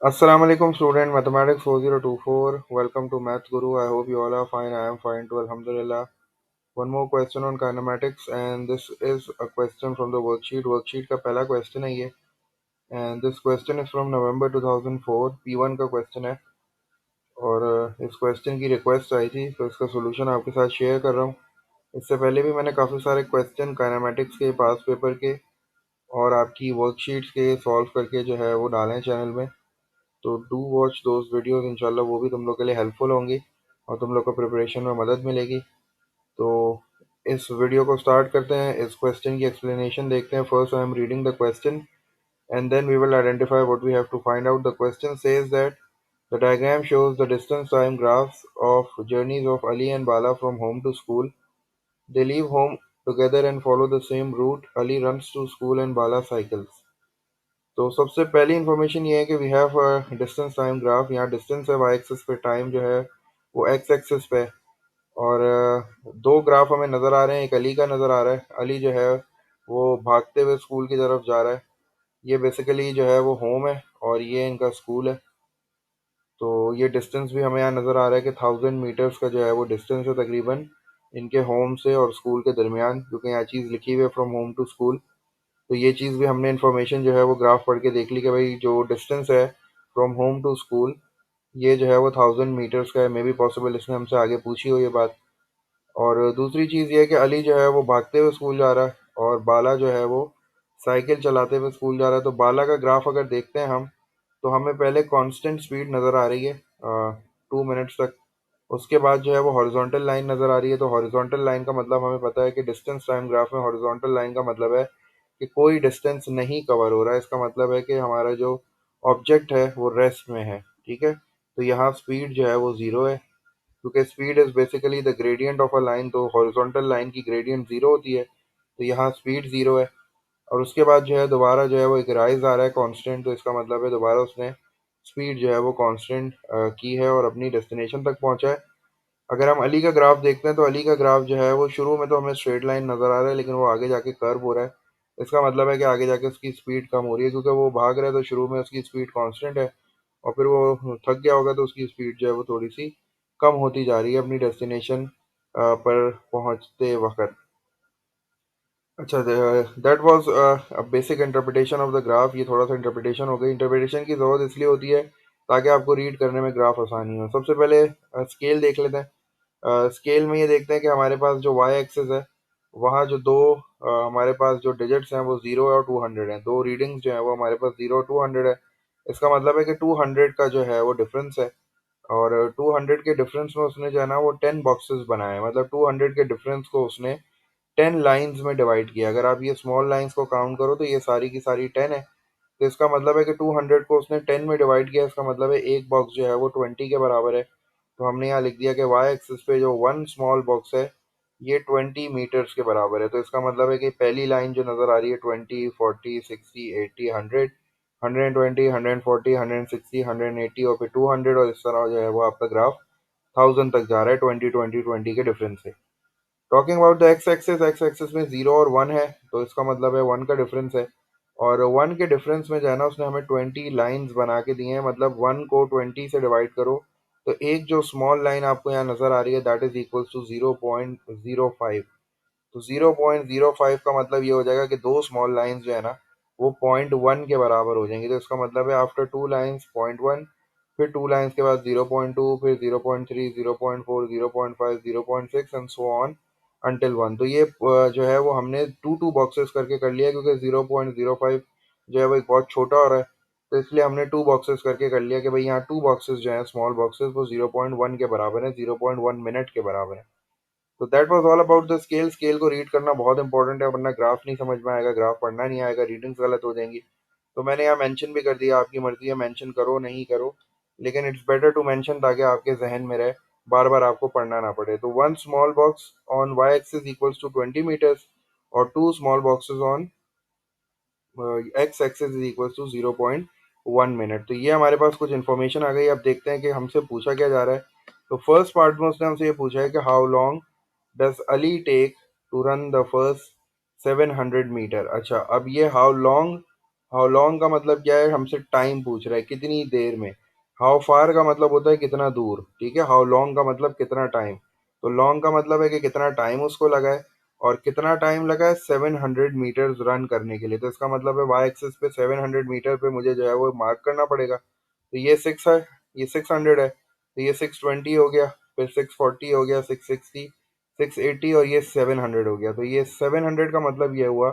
Assalamu alaikum student mathematics 4024. Welcome to Math Guru. I hope you all are fine. I am fine too. Alhamdulillah. One more question on kinematics, and this is a question from the worksheet. Worksheet का पहला question है ये, and this question is from November 2004. P1 का question है और इस question की request आई थी तो इसका solution आपके साथ share कर रहा हूँ। इससे पहले भी मैंने काफ़ी सारे question kinematics के past paper के और आपकी worksheets के solve करके जो है वो डाले हैं चैनल में। तो डू वॉच दोज वीडियोस, इंशाल्लाह वो भी तुम लोग के लिए हेल्पफुल होंगी और तुम लोग को प्रिपरेशन में मदद मिलेगी। तो इस वीडियो को स्टार्ट करते हैं। इस क्वेश्चन की एक्सप्लेनेशन देखते हैं। First I am reading the question and then we will identify what we have to find out. The question says that the diagram shows the distance time graphs of journeys of Ali and Bala from home to school. They leave home together and follow the same route. Ali runs to school and Bala cycles. तो सबसे पहली information ये है कि we have distance time graph. यहाँ distance है Y axis पे, time जो है वो एक्स एक्सिस पे। और दो ग्राफ हमें नज़र आ रहे हैं। एक अली का नज़र आ रहा है, अली जो है वो भागते हुए स्कूल की तरफ जा रहा है। ये बेसिकली जो है वो होम है और ये इनका स्कूल है। तो ये डिस्टेंस भी हमें यहाँ नज़र आ रहा है कि 1000 मीटर्स का जो है वो डिस्टेंस है तकरीबन इनके होम से और स्कूल के दरमियान, क्योंकि यहाँ चीज़ लिखी हुई है फ्रॉम होम टू स्कूल। तो ये चीज़ भी हमने इन्फॉर्मेशन जो है वो ग्राफ पढ़ के देख ली कि भाई जो डिस्टेंस है फ्रॉम होम टू स्कूल ये जो है वो 1000 मीटर्स का है। मे बी पॉसिबल इसने हमसे आगे पूछी हो ये बात। और दूसरी चीज़ ये है कि अली जो है वो भागते हुए स्कूल जा रहा है और बाला जो है वो साइकिल चलाते हुए स्कूल जा रहा है। तो बाला का ग्राफ अगर देखते हैं हम तो हमें पहले कांस्टेंट स्पीड नज़र आ रही है 2 मिनट्स तक। उसके बाद जो है वो हॉरिजॉन्टल लाइन नज़र आ रही है। तो हॉरिजॉन्टल लाइन का मतलब हमें पता है कि डिस्टेंस टाइम ग्राफ में हॉरिजॉन्टल लाइन का मतलब है कि कोई डिस्टेंस नहीं कवर हो रहा है। इसका मतलब है कि हमारा जो ऑब्जेक्ट है वो रेस्ट में है। ठीक है, तो यहाँ स्पीड जो है वो ज़ीरो है, क्योंकि speed is basically the gradient of a line. तो हॉरिजॉन्टल लाइन की ग्रेडियंट ज़ीरो होती है, तो यहाँ स्पीड ज़ीरो है। और उसके बाद जो है दोबारा जो है वो एक राइज आ रहा है कांस्टेंट, तो इसका मतलब है दोबारा उसने स्पीड जो है वो कांस्टेंट की है और अपनी डेस्टिनेशन तक पहुंचा है। अगर हम अली का ग्राफ देखते हैं तो अली का ग्राफ जो है वो शुरू में तो हमें स्ट्रेट लाइन नज़र आ रहा है, लेकिन वो आगे जाके कर्व हो रहा है। इसका मतलब है कि आगे जाके उसकी स्पीड कम हो रही है, क्योंकि वो भाग रहा है तो शुरू में उसकी स्पीड कांस्टेंट है और फिर वो थक गया होगा तो उसकी स्पीड जो है वो थोड़ी सी कम होती जा रही है अपनी डेस्टिनेशन पर पहुंचते वक्त। अच्छा, that was a basic interpretation of the graph. ये थोड़ा सा इंटरप्रिटेशन हो गई। इंटरप्रिटेशन की ज़रूरत इसलिए होती है ताकि आपको रीड करने में ग्राफ आसानी हो। सबसे पहले स्केल देख लेते हैं। स्केल में ये देखते हैं कि हमारे पास जो वाई एक्सिस है वहाँ जो दो हमारे पास जो डिजिट्स हैं वो 0 और 200 हैं। दो रीडिंग्स जो है वो हमारे पास 0 और 200 है। इसका मतलब है कि 200 का जो है वो डिफरेंस है और 200 के डिफरेंस में उसने जो है ना वो 10 बॉक्सेस बनाए हैं। मतलब 200 के डिफरेंस को उसने 10 लाइन्स में डिवाइड किया। अगर आप ये स्मॉल लाइन्स को काउंट करो तो ये सारी की सारी 10 है। तो इसका मतलब है कि 200 को उसने 10 में डिवाइड किया। इसका मतलब है एक बॉक्स जो है वो 20 के बराबर है। तो हमने यहाँ लिख दिया कि वाई एक्सिस पे जो वन स्मॉल बॉक्स है ये 20 मीटर्स के बराबर है। तो इसका मतलब है कि पहली लाइन जो नज़र आ रही है 20, 40, 60, 80, 100, 120, 140, 160, 180 और फिर 200, और इस तरह जो है वो आपका ग्राफ 1000 तक जा रहा है 20, 20, 20 के डिफरेंस से। Talking about the X axis में 0 और 1 है, तो इसका मतलब है 1 का डिफरेंस है। और 1 के डिफरेंस में जो है ना उसने हमें 20 लाइन्स बना के दी हैं। मतलब 1 को 20 से डिवाइड करो तो एक जो स्मॉल लाइन आपको यहाँ नज़र आ रही है दैट इज इक्वल्स टू 0.05। तो 0.05 का मतलब ये हो जाएगा कि दो स्मॉल लाइन्स जो है ना वो 0.1 के बराबर हो जाएंगी। तो इसका मतलब है आफ्टर टू लाइन्स 0.1, फिर टू लाइन्स के बाद 0.2, फिर 0.3, 0.4, 0.5, 0.6 एंड सो ऑन अंटिल 1। तो ये जो है वो हमने टू टू बॉक्सेस करके कर लिया, क्योंकि 0.05 जो है वो एक बहुत छोटा हो रहा है। तो इसलिए हमने टू बॉक्सेस करके कर लिया कि भाई यहाँ टू बॉक्सेस जो हैं स्मॉल बॉक्सेस वो 0.1 के बराबर है, 0.1 मिनट के बराबर है। तो that was all about the scale. Scale को रीड करना बहुत इंपॉर्टेंट है, वरना ग्राफ नहीं समझ में आएगा, ग्राफ पढ़ना नहीं आएगा, रीडिंग्स गलत हो जाएंगी। तो मैंने यहाँ मेंशन भी कर दिया, आपकी मर्जी है मेंशन करो नहीं करो, लेकिन इट्स बेटर टू मेंशन ताकि आपके जहन में रहे, बार बार आपको पढ़ना ना पड़े। तो one small box on Y axis equals to 20 metres और two small boxes on X axis is equal to 0.1 minute. तो ये हमारे पास कुछ इन्फॉर्मेशन आ गई। अब देखते हैं कि हमसे पूछा क्या जा रहा है। तो फर्स्ट पार्ट में उसने हमसे ये पूछा है कि how long does Ali take to run the first 700 metre. अच्छा, अब ये हाउ लॉन्ग हाउ लॉन्ग का मतलब क्या है, हमसे टाइम पूछ रहा है कितनी देर में। हाउ फार का मतलब होता है कितना दूर, ठीक है। हाउ लॉन्ग का मतलब कितना टाइम। तो लॉन्ग का मतलब है कि कितना टाइम उसको लगा है, और कितना टाइम लगा है 700 मीटर्स रन करने के लिए। तो इसका मतलब है वाई एक्सिस पे 700 मीटर पे मुझे जो है वो मार्क करना पड़ेगा। तो ये 6 है, ये 600 है, तो ये 620 हो गया, फिर 640 हो गया, 660, 680, और ये 700 हो गया। तो ये 700 का मतलब ये हुआ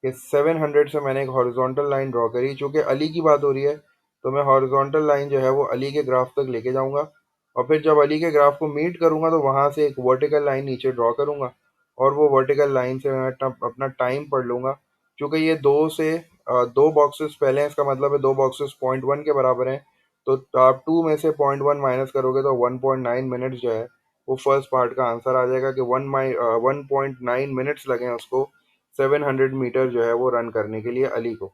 कि 700 से मैंने एक हॉरिजॉन्टल लाइन ड्रॉ करी। चूंकि अली की बात हो रही है, तो मैं हॉरिजॉन्टल लाइन जो है वो अली के ग्राफ तक लेके जाऊंगा, और फिर जब अली के ग्राफ को मीट करूंगा तो वहां से एक वर्टिकल लाइन नीचे ड्रॉ करूंगा, और वो वर्टिकल लाइन से मैं अपना टाइम पढ़ लूंगा। चूंकि ये दो बॉक्सेस पहले हैं, इसका मतलब है दो बॉक्सेस 0.1 के बराबर हैं। तो आप 2 में से 0.1 माइनस करोगे तो 1.9 मिनट्स जो है वो फर्स्ट पार्ट का आंसर आ जाएगा, कि 1.9 मिनट्स लगे हैं उसको 700 मीटर जो है वो रन करने के लिए अली को।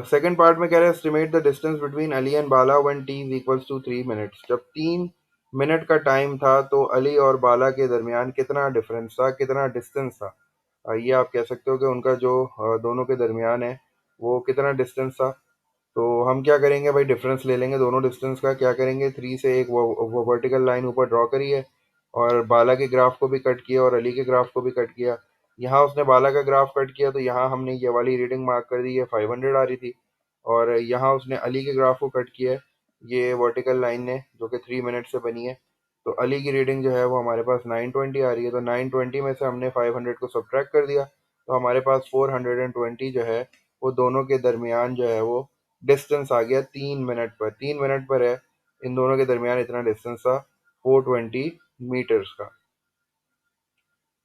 सेकंड पार्ट में कह रहे हैं estimate the distance between Ali and Bala when T is equals to 3 minutes. जब 3 मिनट का टाइम था तो अली और बाला के दरमियान कितना डिफरेंस था, कितना डिस्टेंस था। ये आप कह सकते हो कि उनका जो दोनों के दरमियान है वो कितना डिस्टेंस था। तो हम क्या करेंगे भाई, डिफरेंस ले लेंगे दोनों डिस्टेंस का। क्या करेंगे, 3 से एक वो वर्टिकल लाइन ऊपर ड्रॉ करी है, और बाला के ग्राफ को भी कट किया और अली के ग्राफ को भी कट किया। यहाँ उसने बाला का ग्राफ कट किया तो यहाँ हमने ये वाली रीडिंग मार्क कर दी, ये 500 आ रही थी। और यहाँ उसने अली के ग्राफ को कट किया है, ये वर्टिकल लाइन ने, जो कि 3 मिनट से बनी है। तो अली की रीडिंग जो है वो हमारे पास 920 आ रही है। तो 920 में से हमने 500 को सब्ट्रैक्ट कर दिया, तो हमारे पास 420 जो है वो दोनों के दरमियान जो है वो डिस्टेंस आ गया 3 मिनट पर। 3 मिनट पर है इन दोनों के दरमियान इतना डिस्टेंस था, 420 मीटर्स का।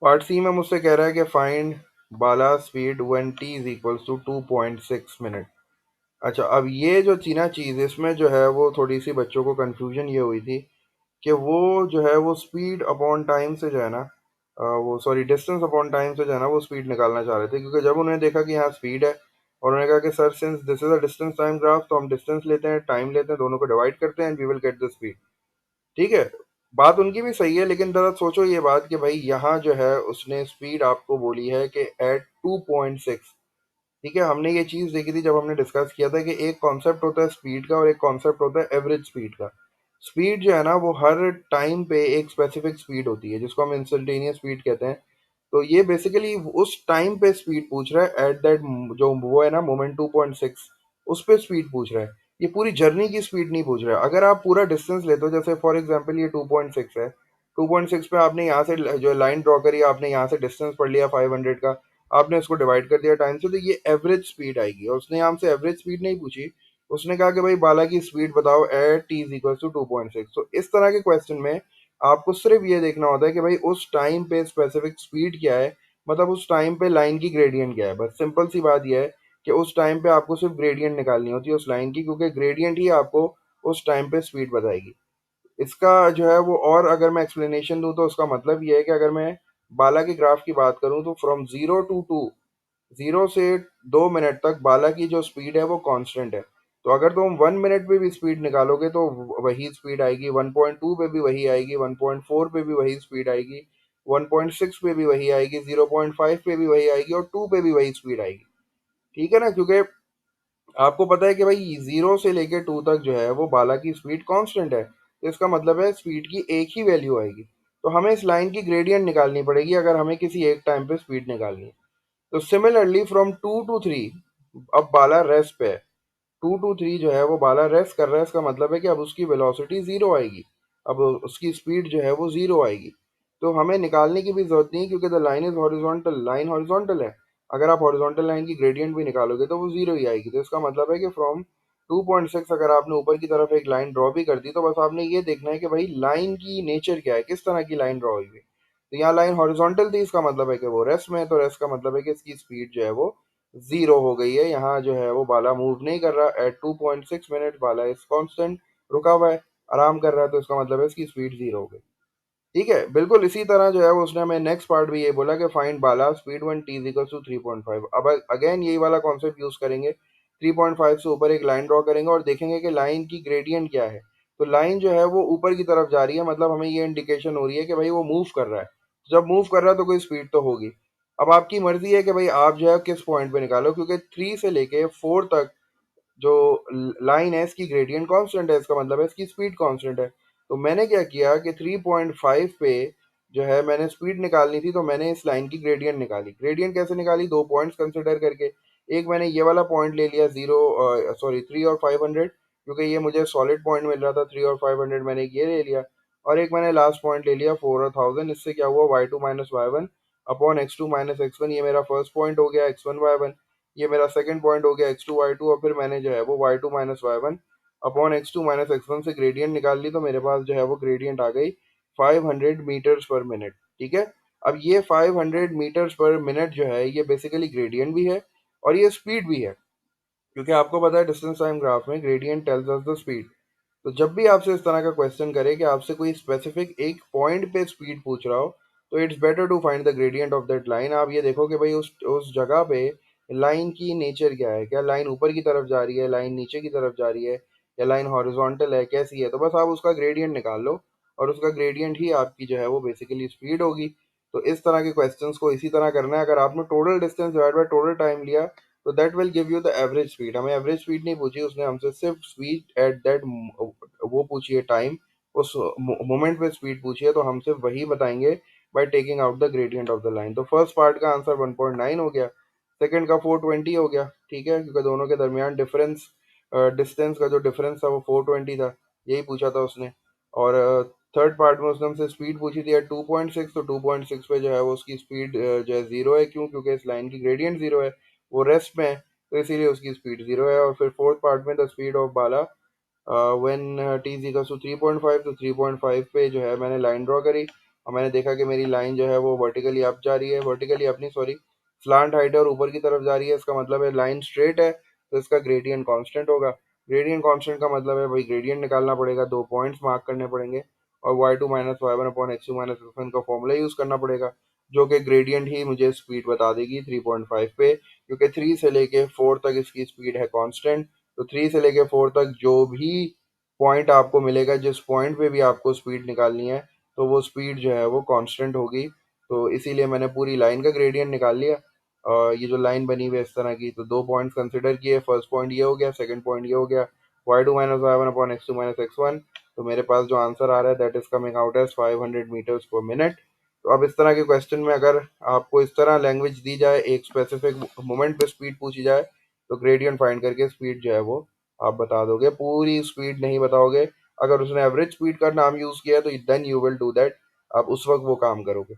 पार्ट सी में मुझसे कह रहा है कि find Bala speed when T is equals to 2.6 minute. अच्छा, अब ये जो थी ना चीज़, इसमें जो है वो थोड़ी सी बच्चों को कंफ्यूजन ये हुई थी कि वो जो है वो स्पीड अपॉन टाइम से जो है ना, वो सॉरी डिस्टेंस अपॉन टाइम से जो है ना वो स्पीड निकालना चाह रहे थे। क्योंकि जब उन्होंने देखा कि यहाँ स्पीड है, और उन्होंने कहा कि sir since this is a distance time graph, तो हम डिस्टेंस लेते हैं, टाइम लेते हैं, दोनों को डिवाइड करते हैं and we will get the speed. ठीक है, बात उनकी भी सही है, लेकिन जरा सोचो ये बात कि भाई यहाँ जो है उसने स्पीड आपको बोली है कि एट 2.6। ठीक है, हमने ये चीज देखी थी जब हमने डिस्कस किया था कि एक कॉन्सेप्ट होता है स्पीड का और एक कॉन्सेप्ट होता है एवरेज स्पीड का। स्पीड जो है ना वो हर टाइम पे एक स्पेसिफिक स्पीड होती है, जिसको हम इंस्टेंटेनियस स्पीड कहते हैं। तो ये बेसिकली उस टाइम पे स्पीड पूछ रहा है, एट दैट जो वो है ना मोमेंट 2.6, उस पे स्पीड पूछ रहा है। ये पूरी जर्नी की स्पीड नहीं पूछ रहा है। अगर आप पूरा डिस्टेंस लेते हो, जैसे फॉर एग्जांपल ये 2.6 है, 2.6 पे आपने यहाँ से जो लाइन ड्रॉ करी, आपने यहाँ से डिस्टेंस पढ़ लिया 500 का, आपने उसको डिवाइड कर दिया टाइम से, तो ये एवरेज स्पीड आएगी। और उसने हमसे एवरेज स्पीड नहीं पूछी, उसने कहा कि भाई बाला की स्पीड बताओ at T is equal to 2.6। तो इस तरह के क्वेश्चन में आपको सिर्फ ये देखना होता है कि भाई उस टाइम पे स्पेसिफिक स्पीड क्या है, मतलब उस टाइम पे लाइन की ग्रेडियंट क्या है। बस सिंपल सी बात यह है कि उस टाइम पे आपको सिर्फ ग्रेडियंट निकालनी होती है उस लाइन की, क्योंकि ग्रेडियंट ही आपको उस टाइम पे स्पीड बताएगी। इसका जो है वो, और अगर मैं एक्सप्लेनेशन दूं तो उसका मतलब ये है कि अगर मैं बाला की ग्राफ की बात करूं तो फ्रॉम 0 to 2, 0 से 2 मिनट तक बाला की जो स्पीड है वो कांस्टेंट है। तो अगर तुम 1 मिनट पे भी स्पीड निकालोगे तो वही स्पीड आएगी, 1.2 पे भी वही आएगी, 1.4 पे भी वही स्पीड आएगी, 1.6 पे भी वही आएगी, 0.5 पे भी वही आएगी, और 2 पे भी वही स्पीड आएगी। ठीक है ना, क्योंकि आपको पता है कि भाई 0 से लेके 2 तक जो है वो बाला की स्पीड कांस्टेंट है, तो इसका मतलब है स्पीड की एक ही वैल्यू आएगी। तो हमें इस लाइन की ग्रेडियंट निकालनी पड़ेगी अगर हमें किसी एक टाइम पे स्पीड निकालनी है। तो सिमिलरली फ्रॉम 2 to 3, अब बाला रेस्ट पे है। 2 to 3 जो है वो बाला रेस्ट कर रहा है, इसका मतलब है कि अब उसकी वेलोसिटी जीरो आएगी, अब उसकी स्पीड जो है वो जीरो आएगी। तो हमें निकालने की भी जरूरत नहीं, क्योंकि the line is horizontal, line horizontal है। अगर आप हॉरिजॉन्टल लाइन की ग्रेडियंट भी निकालोगे तो वो जीरो ही आएगी। तो इसका मतलब है कि फ्रॉम 2.6 अगर आपने ऊपर की तरफ एक लाइन ड्रॉ भी कर दी, तो बस आपने ये देखना है कि भाई लाइन की नेचर क्या है, किस तरह की लाइन ड्रॉ हुई है। तो यहाँ लाइन हॉरिजॉन्टल थी, इसका मतलब है कि वो रेस्ट में है, तो रेस्ट का मतलब है कि इसकी स्पीड जो है वो जीरो हो गई है। यहाँ जो है वो बाला मूव नहीं कर रहा, at 2.6 minute Bala is constant, रुका हुआ है, आराम कर रहा है। तो इसका मतलब है इसकी स्पीड जीरो हो गई। ठीक है, बिल्कुल इसी तरह जो है वो उसने हमें नेक्स्ट पार्ट भी ये बोला कि find Bala speed when T equal to 3.5। अब अगेन यही वाला कॉन्सेप्ट यूज करेंगे, 3.5 से ऊपर एक लाइन ड्रॉ करेंगे और देखेंगे कि लाइन की ग्रेडियंट क्या है। तो लाइन जो है वो ऊपर की तरफ जा रही है, मतलब हमें ये इंडिकेशन हो रही है कि भाई वो मूव कर रहा है। जब मूव कर रहा है तो कोई स्पीड तो होगी। अब आपकी मर्जी है कि भाई आप जो है किस पॉइंट पे निकालो, क्योंकि 3 से लेके 4 तक जो लाइन है इसकी ग्रेडियंट कांस्टेंट है, इसका मतलब है इसकी स्पीड कांस्टेंट है। तो मैंने क्या किया कि 3.5 पे जो है मैंने स्पीड निकालनी थी, तो मैंने इस लाइन की ग्रेडियंट निकाली। ग्रेडियंट कैसे निकाली? दो पॉइंट्स कंसिडर करके। एक मैंने ये वाला पॉइंट ले लिया 3 और 500, क्योंकि ये मुझे सॉलिड पॉइंट मिल रहा था 3 और 500, मैंने ये ले लिया। और एक मैंने लास्ट पॉइंट ले लिया 4 और 1000। इससे क्या हुआ, y2 - y1 upon x2 - x1। ये मेरा फर्स्ट पॉइंट हो गया x1 y1। ये मेरा सेकंड पॉइंट हो गया x2 y2। और फिर मैंने जो है वो y2 - y1 upon x2 - x1 से ग्रेडियंट निकाल ली, तो मेरे पास जो है वो ग्रेडियंट आ गई 500 मीटर्स पर मिनट। ठीक है। अब ये 500 मीटर्स पर मिनट जो है ये बेसिकली ग्रेडियंट भी है और ये स्पीड भी है, क्योंकि आपको पता है डिस्टेंस टाइम ग्राफ में gradient tells us the speed. तो जब भी आपसे इस तरह का क्वेश्चन करे कि आपसे कोई स्पेसिफिक एक पॉइंट पे स्पीड पूछ रहा हो, तो it's better to find the gradient of that line. आप ये देखो कि भाई उस जगह पे लाइन की नेचर क्या है, क्या लाइन ऊपर की तरफ जा रही है, लाइन नीचे की तरफ जा रही है, या लाइन हॉरिजॉन्टल है, कैसी है। तो बस आप उसका ग्रेडियंट निकाल लो और उसका ग्रेडियंट ही आपकी जो है वो बेसिकली स्पीड होगी। तो इस तरह के क्वेश्चंस को इसी तरह करना है। अगर आपने total distance divide by total time लिया, तो that will give you the average speed. हमें एवरेज स्पीड नहीं पूछी, उसने हमसे सिर्फ स्पीड एट दैट वो पूछी है, टाइम उस मोमेंट पे स्पीड पूछी है, तो हम सिर्फ वही बताएंगे by taking out the gradient of the line. तो फर्स्ट पार्ट का आंसर 1.9 हो गया, सेकंड का 420 हो गया। ठीक है, क्योंकि दोनों के दरमियान डिफरेंस, डिस्टेंस का जो डिफरेंस था वो 420 था, यही पूछा था उसने। और थर्ड पार्ट में उसने हमसे स्पीड पूछी थी 2.6, तो 2.6 पे जो है वो उसकी स्पीड जो है जीरो है। क्यों? क्योंकि इस लाइन की ग्रेडियंट जीरो है, वो रेस्ट में है, तो इसीलिए उसकी स्पीड जीरो है। और फिर फोर्थ पार्ट में the speed of Bala when t is equal to 3.5, तो 3.5 पे जो है मैंने लाइन ड्रॉ करी और मैंने देखा कि मेरी लाइन जो है वो वर्टिकली अप जा रही है, वर्टिकली अपनी सॉरी स्लांट हाइट है और ऊपर की तरफ जा रही है। इसका मतलब है लाइन स्ट्रेट है, तो इसका ग्रेडियंट कांस्टेंट होगा। ग्रेडियंट कांस्टेंट का मतलब है भाई ग्रेडियंट निकालना पड़ेगा, दो पॉइंट्स मार्क करने पड़ेंगे और y2 - y1 upon x2 - x1 का फॉर्मूला यूज करना पड़ेगा, जो कि ग्रेडियंट ही मुझे स्पीड बता देगी 3.5 पे, क्योंकि 3 से लेके 4 तक इसकी स्पीड है कांस्टेंट। तो 3 से लेके 4 तक जो भी पॉइंट आपको मिलेगा, जिस पॉइंट पे भी आपको स्पीड निकालनी है, तो वो स्पीड जो है वो कांस्टेंट होगी। तो इसीलिए मैंने पूरी लाइन का ग्रेडियंट निकाल लिया। ये जो लाइन बनी हुई है इस तरह की, तो दो पॉइंट्स कंसिडर किए, फर्स्ट पॉइंट ये हो गया, सेकंड पॉइंट ये हो गया, y2 - y1 upon x2 - x1। तो मेरे पास जो आंसर आ रहा है that is coming out as 500 metres per minute. तो अब इस तरह के क्वेश्चन में अगर आपको इस तरह लैंग्वेज दी जाए, एक स्पेसिफिक मोमेंट पे स्पीड पूछी जाए, तो ग्रेडियंट फाइंड करके स्पीड जो है वो आप बता दोगे, पूरी स्पीड नहीं बताओगे। अगर उसने एवरेज स्पीड का नाम यूज किया है तो then you will do that, आप उस वक्त वो काम करोगे।